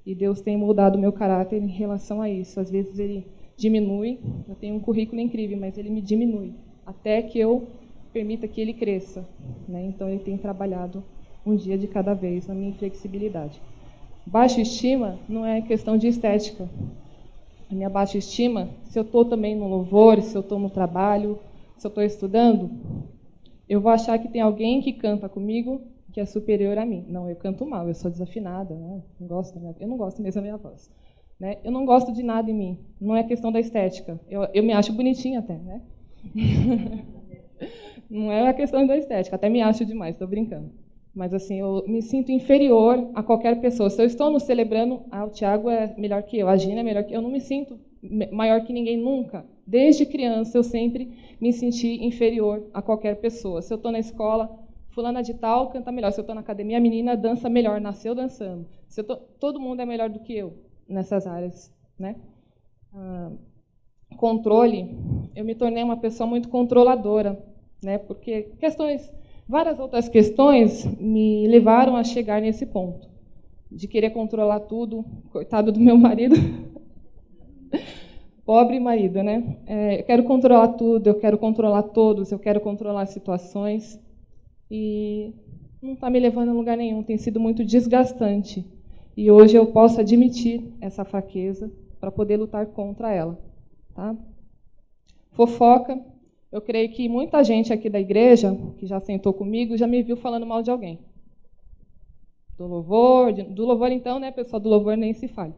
E Deus tem moldado o meu caráter em relação a isso. Às vezes Ele diminui, eu tenho um currículo incrível, mas Ele me diminui, até que eu permita que Ele cresça. Né? Então Ele tem trabalhado um dia de cada vez na minha inflexibilidade. Baixa estima não é questão de estética. A minha baixa estima, se eu estou também no louvor, se eu estou no trabalho, se eu estou estudando, eu vou achar que tem alguém que canta comigo que é superior a mim. Não, eu canto mal, eu sou desafinada, né? Eu não gosto mesmo da minha voz. Né? Eu não gosto de nada em mim. Não é questão da estética. Eu me acho bonitinha até, né? Não é a questão da estética, até me acho demais, estou brincando. Mas assim, eu me sinto inferior a qualquer pessoa. Se eu estou no celebrando, o Tiago é melhor que eu, a Gina é melhor que eu. Eu não me sinto maior que ninguém nunca. Desde criança eu sempre me senti inferior a qualquer pessoa. Se eu estou na escola, fulana de tal canta melhor. Se eu estou na academia, a menina dança melhor, nasceu dançando. Todo mundo é melhor do que eu nessas áreas, né? Controle, eu me tornei uma pessoa muito controladora, né? Porque várias outras questões me levaram a chegar nesse ponto de querer controlar tudo. Coitado do meu marido, pobre marido, né? Eu quero controlar tudo, eu quero controlar todos, eu quero controlar as situações e não está me levando a lugar nenhum. Tem sido muito desgastante e hoje eu posso admitir essa fraqueza para poder lutar contra ela. Tá? Fofoca, eu creio que muita gente aqui da igreja, que já sentou comigo, já me viu falando mal de alguém. Do louvor então, né, pessoal do louvor nem se fale.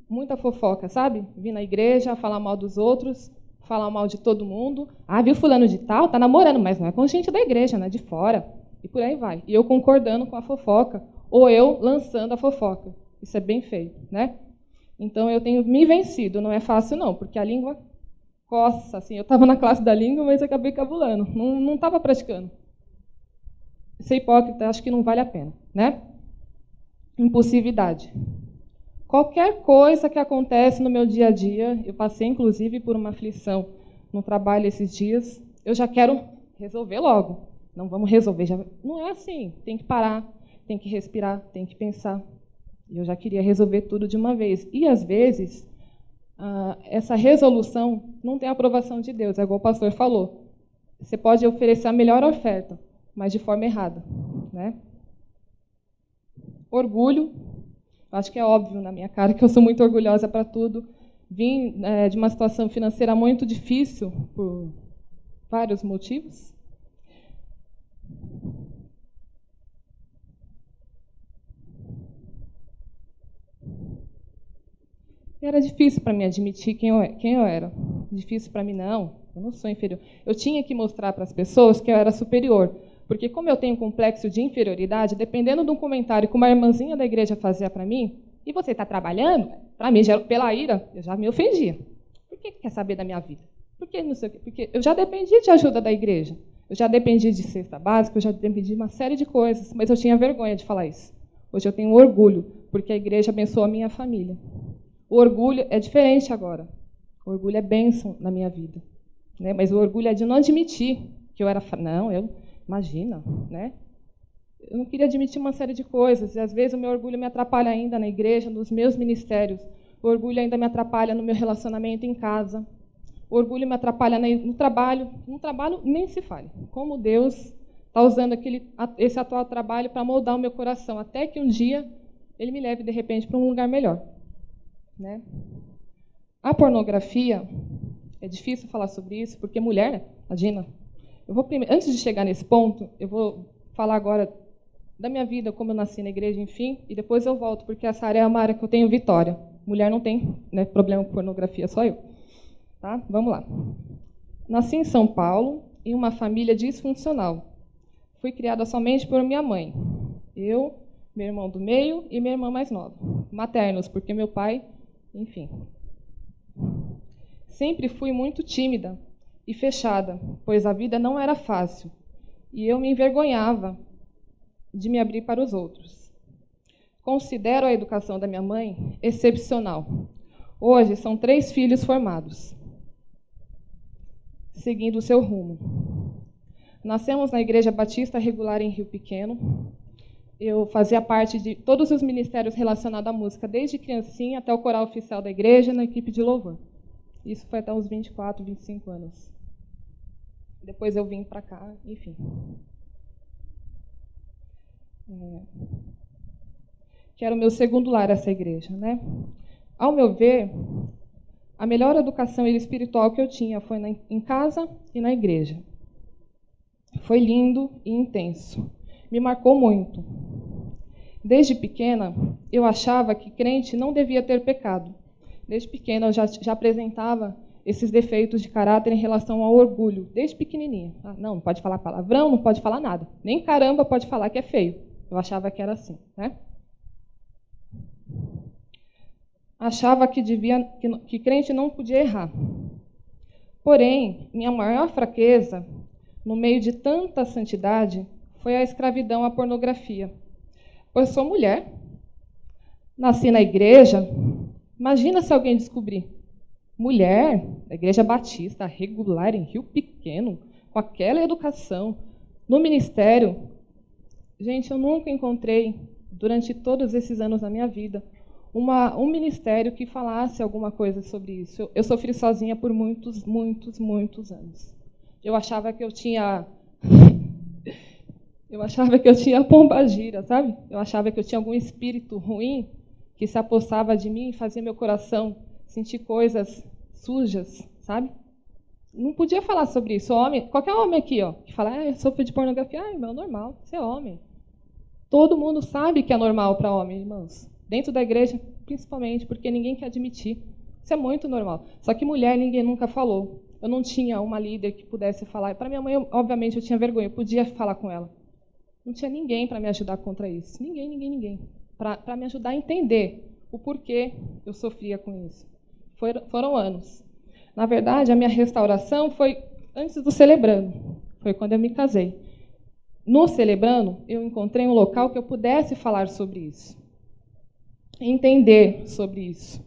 Muita fofoca, sabe? Vir na igreja, falar mal dos outros, falar mal de todo mundo. Viu fulano de tal? Tá namorando, mas não é com gente da igreja, né, de fora. E por aí vai. E eu concordando com a fofoca, ou eu lançando a fofoca. Isso é bem feio, né? Então, eu tenho me vencido. Não é fácil, não, porque a língua coça. Assim, eu estava na classe da língua, mas acabei cabulando. Não estava praticando. Ser hipócrita, acho que não vale a pena, né? Impulsividade. Qualquer coisa que acontece no meu dia a dia, eu passei, inclusive, por uma aflição no trabalho esses dias, eu já quero resolver logo. Não vamos resolver. Não é assim. Tem que parar, tem que respirar, tem que pensar. Eu já queria resolver tudo de uma vez. E, às vezes, essa resolução não tem aprovação de Deus, é igual o pastor falou. Você pode oferecer a melhor oferta, mas de forma errada. Né? Orgulho. Acho que é óbvio na minha cara que eu sou muito orgulhosa para tudo. Vim de uma situação financeira muito difícil, por vários motivos. E era difícil para mim admitir quem eu era. Difícil para mim, não. Eu não sou inferior. Eu tinha que mostrar para as pessoas que eu era superior. Porque como eu tenho um complexo de inferioridade, dependendo de um comentário que uma irmãzinha da igreja fazia para mim, e você está trabalhando? Para mim, pela ira, eu já me ofendia. Por que quer saber da minha vida? Não sei o quê? Porque eu já dependi de ajuda da igreja. Eu já dependi de cesta básica, eu já dependi de uma série de coisas, mas eu tinha vergonha de falar isso. Hoje eu tenho orgulho, porque a igreja abençoou a minha família. O orgulho é diferente agora. O orgulho é bênção na minha vida. Né? Mas o orgulho é de não admitir que eu era... Imagina, né? Eu não queria admitir uma série de coisas. E, às vezes, o meu orgulho me atrapalha ainda na igreja, nos meus ministérios. O orgulho ainda me atrapalha no meu relacionamento em casa. O orgulho me atrapalha no trabalho. No trabalho, nem se fale. Como Deus está usando esse atual trabalho para moldar o meu coração, até que um dia Ele me leve, de repente, para um lugar melhor. Né? A pornografia, é difícil falar sobre isso, porque mulher, né? Imagina. Antes de chegar nesse ponto, eu vou falar agora da minha vida, como eu nasci na igreja, enfim, e depois eu volto, porque essa área é uma área que eu tenho vitória. Mulher não tem, né, problema com pornografia, só eu. Tá? Vamos lá. Nasci em São Paulo, em uma família disfuncional. Fui criada somente por minha mãe. Eu, meu irmão do meio e minha irmã mais nova. Maternos, porque meu pai... Enfim. Sempre fui muito tímida e fechada, pois a vida não era fácil. E eu me envergonhava de me abrir para os outros. Considero a educação da minha mãe excepcional. Hoje são 3 filhos formados, seguindo o seu rumo. Nascemos na Igreja Batista Regular em Rio Pequeno. Eu fazia parte de todos os ministérios relacionados à música, desde criancinha até o coral oficial da igreja, na equipe de louvor. Isso foi até uns 24, 25 anos. Depois eu vim para cá, enfim. Que era o meu segundo lar, essa igreja. Né? Ao meu ver, a melhor educação espiritual que eu tinha foi em casa e na igreja. Foi lindo e intenso. Me marcou muito. Desde pequena, eu achava que crente não devia ter pecado. Desde pequena, eu já apresentava esses defeitos de caráter em relação ao orgulho, desde pequenininha. Não pode falar palavrão, não pode falar nada. Nem caramba pode falar que é feio. Eu achava que era assim, né? Achava que crente não podia errar. Porém, minha maior fraqueza, no meio de tanta santidade, foi a escravidão à pornografia. Pois sou mulher, nasci na igreja. Imagina se alguém descobrir. Mulher, da Igreja Batista, regular, em Rio Pequeno, com aquela educação, no ministério. Gente, eu nunca encontrei, durante todos esses anos da minha vida, um ministério que falasse alguma coisa sobre isso. Eu sofri sozinha por muitos, muitos, muitos anos. Eu achava que eu tinha pombagira, sabe? Eu achava que eu tinha algum espírito ruim que se apossava de mim e fazia meu coração sentir coisas sujas, sabe? Não podia falar sobre isso. Qualquer homem aqui, que fala, eu sofro de pornografia, meu, normal, você é homem. Todo mundo sabe que é normal para homem, irmãos. Dentro da igreja, principalmente, porque ninguém quer admitir. Isso é muito normal. Só que mulher, ninguém nunca falou. Eu não tinha uma líder que pudesse falar. Para minha mãe, obviamente, eu tinha vergonha. Eu podia falar com ela. Não tinha ninguém para me ajudar contra isso. Ninguém. Para me ajudar a entender o porquê eu sofria com isso. Foram anos. Na verdade, a minha restauração foi antes do Celebrando. Foi quando eu me casei. No Celebrando, eu encontrei um local que eu pudesse falar sobre isso. Entender sobre isso.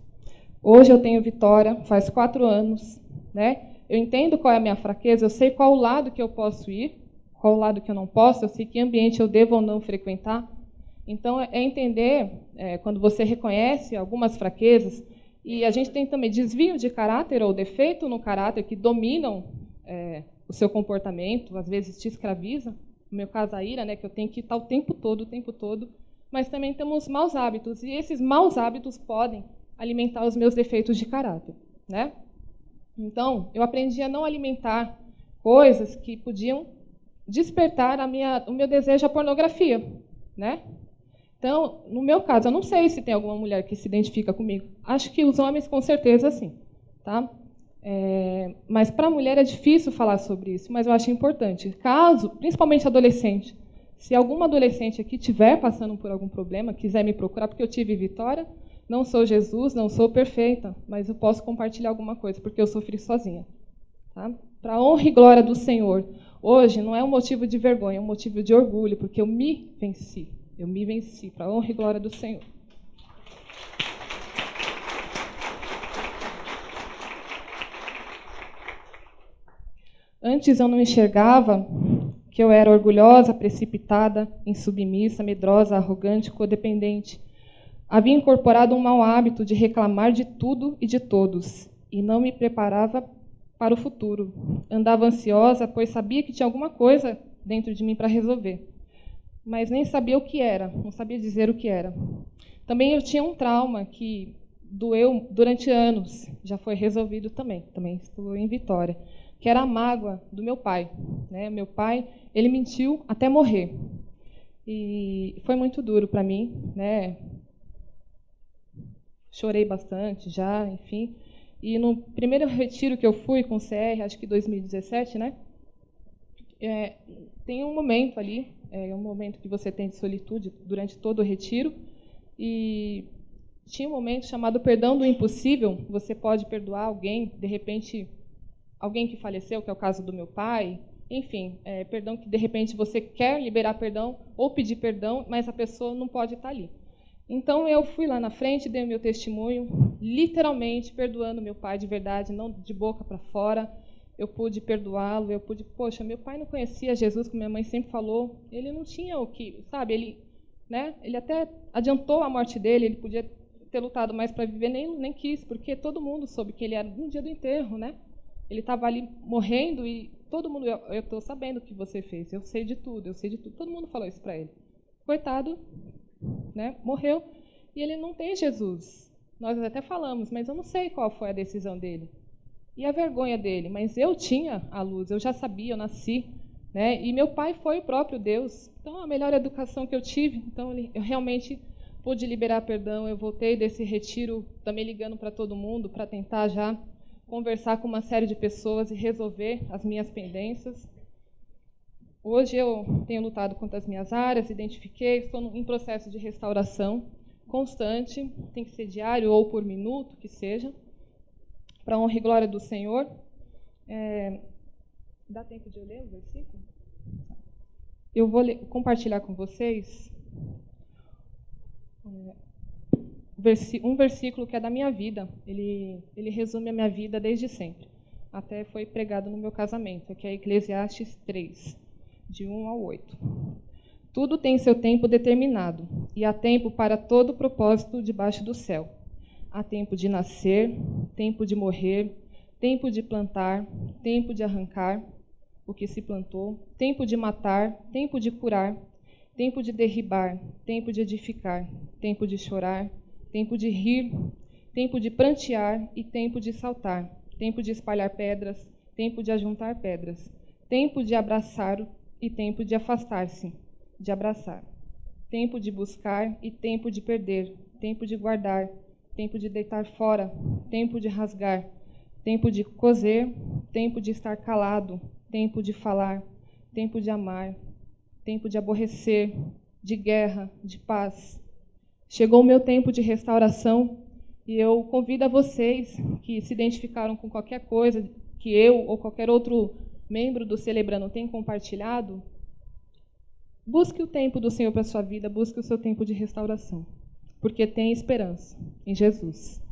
Hoje eu tenho vitória, faz 4 anos. Né? Eu entendo qual é a minha fraqueza, eu sei qual o lado que eu posso ir, qual o lado que eu não posso, eu sei que ambiente eu devo ou não frequentar. Então, é entender, quando você reconhece algumas fraquezas, e a gente tem também desvio de caráter ou defeito no caráter que dominam o seu comportamento, às vezes te escraviza. No meu caso, a ira, né, que eu tenho que estar o tempo todo, mas também temos maus hábitos, e esses maus hábitos podem alimentar os meus defeitos de caráter. Né? Então, eu aprendi a não alimentar coisas que podiam despertar o meu desejo à pornografia. Né? Então, no meu caso, eu não sei se tem alguma mulher que se identifica comigo. Acho que os homens, com certeza, sim. Tá? Mas para a mulher é difícil falar sobre isso, mas eu acho importante. Caso, principalmente adolescente, se alguma adolescente aqui estiver passando por algum problema, quiser me procurar, porque eu tive vitória, não sou Jesus, não sou perfeita, mas eu posso compartilhar alguma coisa, porque eu sofri sozinha. Tá? Para a honra e glória do Senhor. Hoje não é um motivo de vergonha, é um motivo de orgulho, porque eu me venci. Eu me venci, para a honra e glória do Senhor. Antes eu não enxergava que eu era orgulhosa, precipitada, insubmissa, medrosa, arrogante, codependente. Havia incorporado um mau hábito de reclamar de tudo e de todos, e não me preparava para o futuro. Andava ansiosa, pois sabia que tinha alguma coisa dentro de mim para resolver, mas nem sabia o que era, não sabia dizer o que era. Também eu tinha um trauma que doeu durante anos, já foi resolvido também estou em vitória, que era a mágoa do meu pai. Né? Meu pai, ele mentiu até morrer. E foi muito duro para mim. Né? Chorei bastante já, enfim. E no primeiro retiro que eu fui com o CR, acho que 2017, né? Tem um momento ali, um momento que você tem de solitude durante todo o retiro. E tinha um momento chamado perdão do impossível. Você pode perdoar alguém, de repente, alguém que faleceu, que é o caso do meu pai. Enfim, perdão que, de repente, você quer liberar perdão ou pedir perdão, mas a pessoa não pode estar ali. Então, eu fui lá na frente, dei o meu testemunho, literalmente perdoando meu pai de verdade, não de boca para fora. Eu pude perdoá-lo, poxa, meu pai não conhecia Jesus, como minha mãe sempre falou. Ele não tinha o que, sabe, ele até adiantou a morte dele, ele podia ter lutado mais para viver, nem quis, porque todo mundo soube que ele era no dia do enterro, né? Ele estava ali morrendo e todo mundo, eu estou sabendo o que você fez, eu sei de tudo. Todo mundo falou isso para ele. Coitado, né? Morreu e ele não tem Jesus. Nós até falamos, mas eu não sei qual foi a decisão dele. E a vergonha dele, mas eu tinha a luz, eu já sabia, eu nasci né? E meu pai foi o próprio Deus. Então, a melhor educação que eu tive. Então, eu realmente pude liberar perdão. Eu voltei desse retiro também ligando para todo mundo, para tentar já conversar com uma série de pessoas e resolver as minhas pendências. Hoje eu tenho lutado contra as minhas áreas, identifiquei, estou em processo de restauração constante, tem que ser diário ou por minuto, que seja, para a honra e glória do Senhor. Dá tempo de eu ler o versículo? Eu vou compartilhar com vocês um versículo que é da minha vida. Ele resume a minha vida desde sempre. Até foi pregado no meu casamento, que é Eclesiastes 3, de 1 ao 8. Tudo tem seu tempo determinado, e há tempo para todo propósito debaixo do céu. Há tempo de nascer, tempo de morrer, tempo de plantar, tempo de arrancar o que se plantou, tempo de matar, tempo de curar, tempo de derribar, tempo de edificar, tempo de chorar, tempo de rir, tempo de prantear e tempo de saltar, tempo de espalhar pedras, tempo de ajuntar pedras, tempo de abraçar e tempo de afastar-se, de abraçar, tempo de buscar e tempo de perder, tempo de guardar, tempo de deitar fora, tempo de rasgar, tempo de coser, tempo de estar calado, tempo de falar, tempo de amar, tempo de aborrecer, de guerra, de paz. Chegou o meu tempo de restauração e eu convido a vocês que se identificaram com qualquer coisa que eu ou qualquer outro membro do Celebrando tem compartilhado, busque o tempo do Senhor para a sua vida, busque o seu tempo de restauração, porque tem esperança em Jesus.